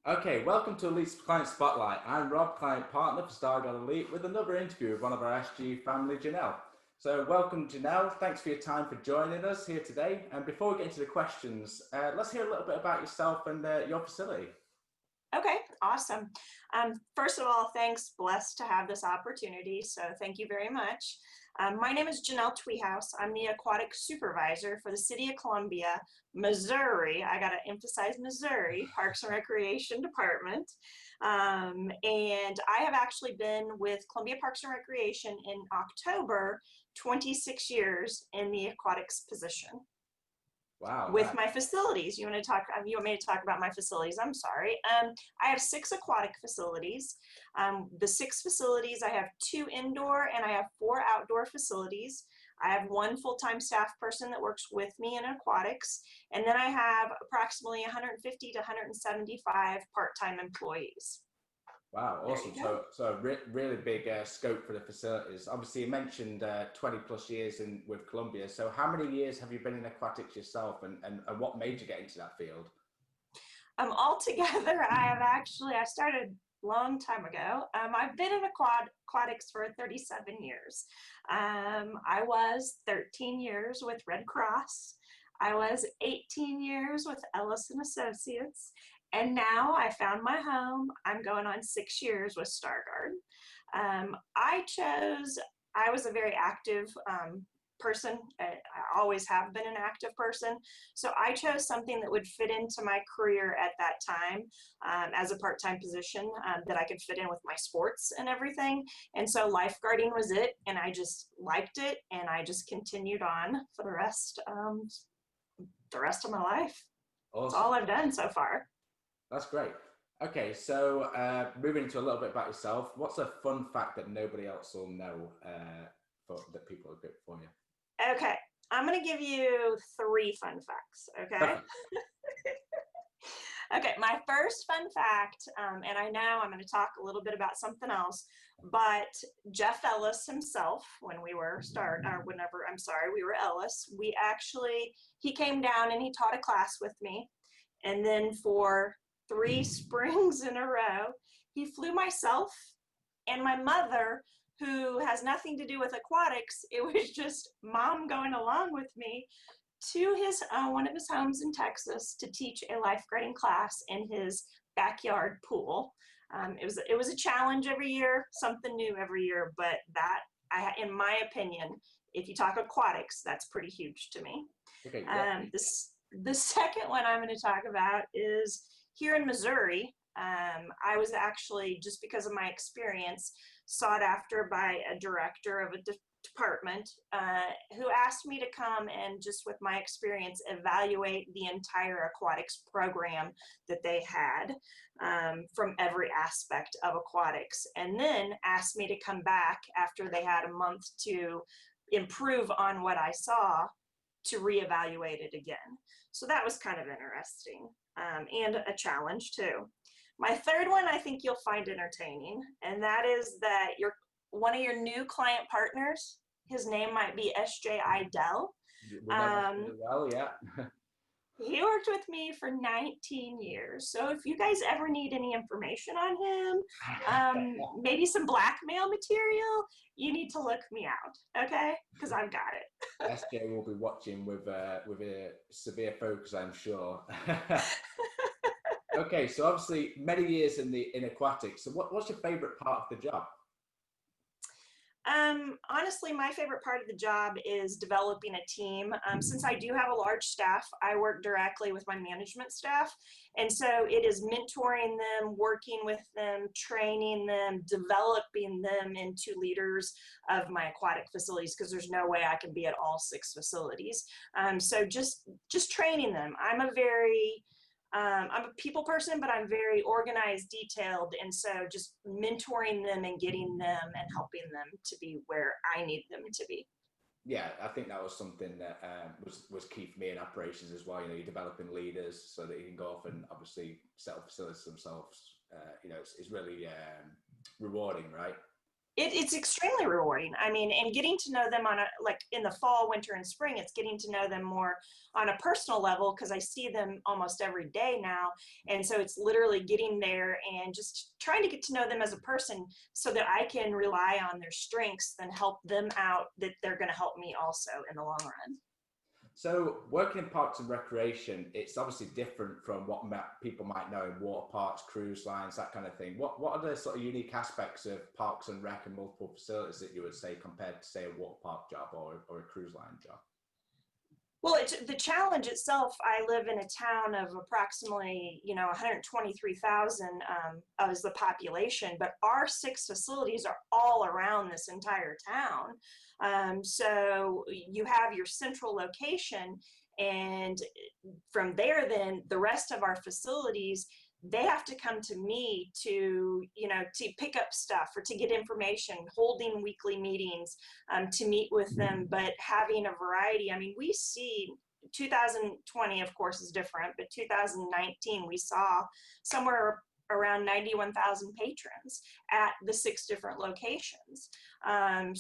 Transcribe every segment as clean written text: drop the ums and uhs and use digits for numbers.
Okay, welcome to Elite's Client Spotlight. I'm Rob, client partner for Stargard Elite, with another interview with one of our SG family, Janelle. So, welcome, Janelle. Thanks for your time for joining us here today. And before we get into the questions, let's hear a little bit about yourself and your facility. Okay, awesome. First of all, thanks. Blessed to have this opportunity. So thank you very much. My name is Janel Twehous. I'm the aquatic supervisor for the City of Columbia, Missouri. I got to emphasize Missouri Parks and Recreation Department. And I have actually been with Columbia Parks and Recreation in October, 26 years in the aquatics position Wow, with my facilities. You want to talk? You want me to talk about my facilities? I'm sorry. I have 6 aquatic facilities. The 6 facilities, I have 2 indoor and I have 4 outdoor facilities. I have 1 full-time staff person that works with me in aquatics, and then I have approximately 150 to 175 part-time employees. wow, There you awesome. go. So really big scope for the facilities. Obviously, you mentioned 20 plus years with Columbia. So, how many years have you been in aquatics yourself, and what made you get into that field? Altogether, I started a long time ago. I've been in aquatics for 37 years. I was 13 years with Red Cross. I was 18 years with Ellis and Associates. And now I found my home. I'm going on 6 years with Stargard. I was a very active person. I always have been an active person. So I chose something that would fit into my career at that time, as a part-time position, that I could fit in with my sports and everything. And so lifeguarding was it, and I just liked it, and I just continued on for the rest of my life. It's all Awesome. I've done so far. That's great. Okay, so moving into a little bit about yourself, what's a fun fact that nobody else will know that people are good for you? Okay, I'm going to give you 3 fun facts, okay? Perfect. Okay, my first fun fact, and I know I'm going to talk a little bit about something else, but Jeff Ellis himself, when we were we were Ellis, he came down and he taught a class with me. And then for 3 springs in a row, he flew myself and my mother, who has nothing to do with aquatics. It was just mom going along with me to one of his homes in Texas to teach a lifeguarding class in his backyard pool. It was a challenge every year, something new every year, but in my opinion, if you talk aquatics, that's pretty huge to me. Okay, yeah. The second one I'm going to talk about is here in Missouri. I was actually, just because of my experience, sought after by a director of a department, who asked me to come and, just with my experience, evaluate the entire aquatics program that they had, from every aspect of aquatics, and then asked me to come back after they had a month to improve on what I saw, to reevaluate it again. So that was kind of interesting, and a challenge too. My third one I think you'll find entertaining, and that is that one of your new client partners, his name might be SJ Idell. We know this Um, really well, yeah. he worked with me for 19 years. So if you guys ever need any information on him, maybe some blackmail material, you need to look me out, okay? Because I've got it. SJ will be watching with a severe focus, I'm sure. Okay, so obviously many years in aquatics. So what's your favorite part of the job? Honestly, my favorite part of the job is developing a team. Since I do have a large staff, I work directly with my management staff. And so it is mentoring them, working with them, training them, developing them into leaders of my aquatic facilities, because there's no way I can be at all 6 facilities. So just training them. I'm a people person, but I'm very organized, detailed, and so just mentoring them and getting them and helping them to be where I need them to be. Yeah, I think that was something that was key for me in operations as well. You know, you're developing leaders so that you can go off and obviously set up facilities themselves. You know, it's really rewarding, right? It's extremely rewarding. I mean, and getting to know them on a, like in the fall, winter, and spring, it's getting to know them more on a personal level because I see them almost every day now. And so it's literally getting there and just trying to get to know them as a person so that I can rely on their strengths and help them out, that they're going to help me also in the long run. So working in parks and recreation, it's obviously different from what people might know in water parks, cruise lines, that kind of thing. What are the sort of unique aspects of parks and rec and multiple facilities that you would say compared to, say, a water park job or a cruise line job? Well, the challenge itself, I live in a town of approximately, 123,000 as the population, but our 6 facilities are all around this entire town. So you have your central location, and from there, then the rest of our facilities, they have to come to me to, to pick up stuff or to get information, holding weekly meetings, to meet with them, but having a variety. I mean, we see 2020, of course, is different, but 2019, we saw somewhere around 91,000 patrons at the 6 different locations. And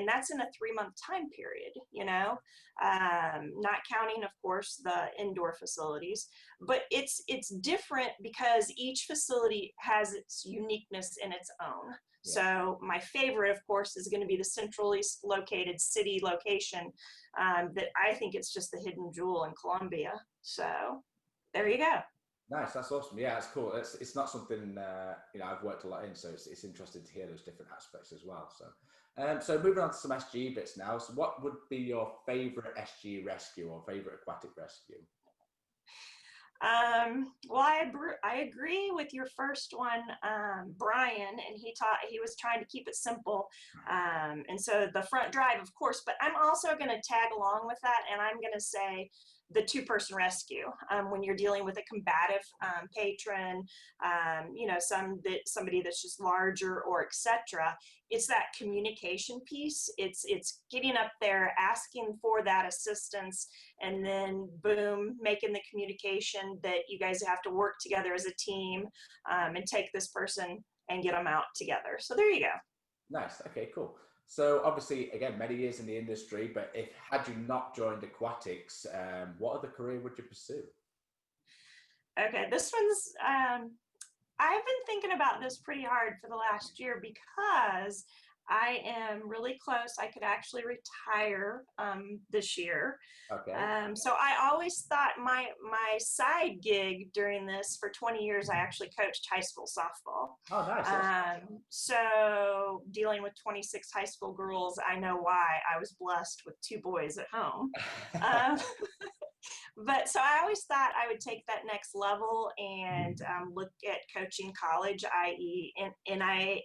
that's in a 3-month time period, not counting, of course, the indoor facilities. But it's different because each facility has its uniqueness in its own. Yeah. So my favorite, of course, is going to be the centrally located city location, that I think it's just the hidden jewel in Columbia. So there you go. Nice, that's awesome. Yeah, it's cool. It's not something I've worked a lot in, so it's interesting to hear those different aspects as well. So moving on to some SG bits now. So what would be your favorite SG rescue or favorite aquatic rescue? Well, I agree with your first one, Brian, and he was trying to keep it simple. And so the front drive, of course, but I'm also going to tag along with that, and I'm going to say the 2-person rescue, when you're dealing with a combative patron, somebody that's just larger, or etc. It's that communication piece. It's getting up there, asking for that assistance, and then boom, making the communication that you guys have to work together as a team, and take this person and get them out together. So there you go. Nice. Okay, cool. So obviously, again, many years in the industry, but had you not joined aquatics, what other career would you pursue? Okay, this one's, I've been thinking about this pretty hard for the last year because I am really close. I could actually retire this year. Okay. So I always thought my side gig during this, for 20 years, I actually coached high school softball. Oh, nice. So dealing with 26 high school girls, I know why I was blessed with 2 boys at home. But so I always thought I would take that next level and look at coaching college, i.e. NAIA,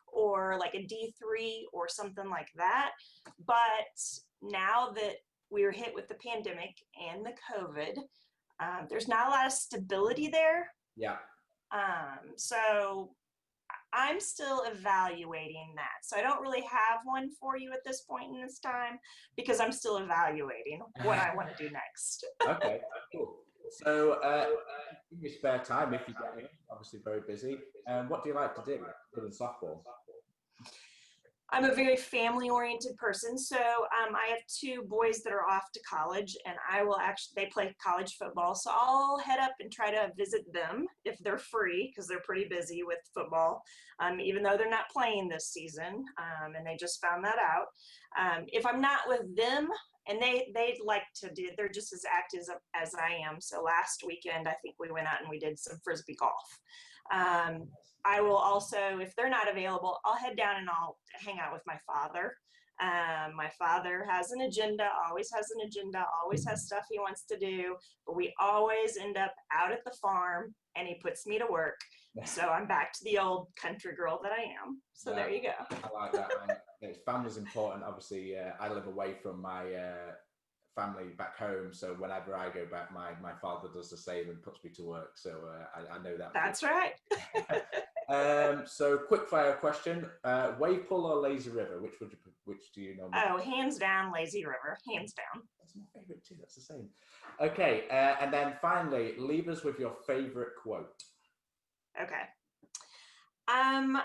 or like a D3 or something like that. But now that we were hit with the pandemic and the COVID, there's not a lot of stability there. Yeah. So I'm still evaluating that. So I don't really have one for you at this point in this time because I'm still evaluating what I want to do next. Okay, cool. So in your spare time, if you get any, obviously very busy, what do you like to do other than softball? I'm a very family-oriented person, so I have 2 boys that are off to college, and they play college football, so I'll head up and try to visit them if they're free, because they're pretty busy with football, even though they're not playing this season, and they just found that out. If I'm not with them, and they like to do, they're just as active as I am, so last weekend I think we went out and we did some Frisbee golf. I will also, if they're not available, I'll head down and I'll hang out with my father. My father has an agenda, always has an agenda, always has stuff he wants to do, but we always end up out at the farm and he puts me to work. So I'm back to the old country girl that I am. So there you go. I like that. Family's important. Obviously, I live away from my family back home, so whenever I go back, my father does the same and puts me to work, so I know that. That's right. So quick fire question, wave pool or lazy river, which do you know? Oh, hands down lazy river, hands down. That's my favorite too. That's the same. Okay, and then finally, leave us with your favorite quote. Okay. Um,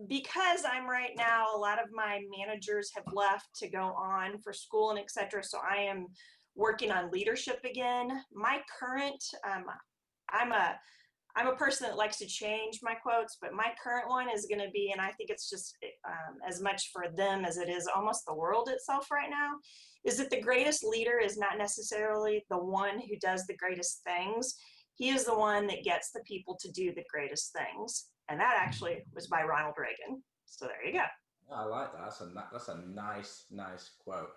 because I'm right now, a lot of my managers have left to go on for school and etc. So I am working on leadership again. My current, I'm a I'm a person that likes to change my quotes, but my current one is going to be, and I think it's just as much for them as it is almost the world itself right now, is that the greatest leader is not necessarily the one who does the greatest things. He is the one that gets the people to do the greatest things. And that actually was by Ronald Reagan. So there you go. Yeah, I like that. That's a nice quote.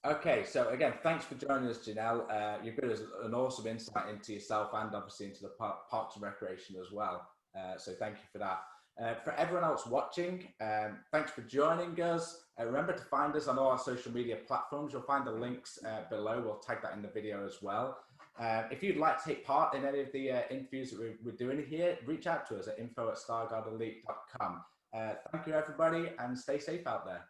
Okay, so again, thanks for joining us, Janelle. You've given us an awesome insight into yourself and obviously into the parks and recreation as well. So thank you for that. For everyone else watching, thanks for joining us. Remember to find us on all our social media platforms. You'll find the links below. We'll tag that in the video as well. If you'd like to take part in any of the interviews that we're doing here, reach out to us at info@stargardelite.com. Thank you, everybody, and stay safe out there.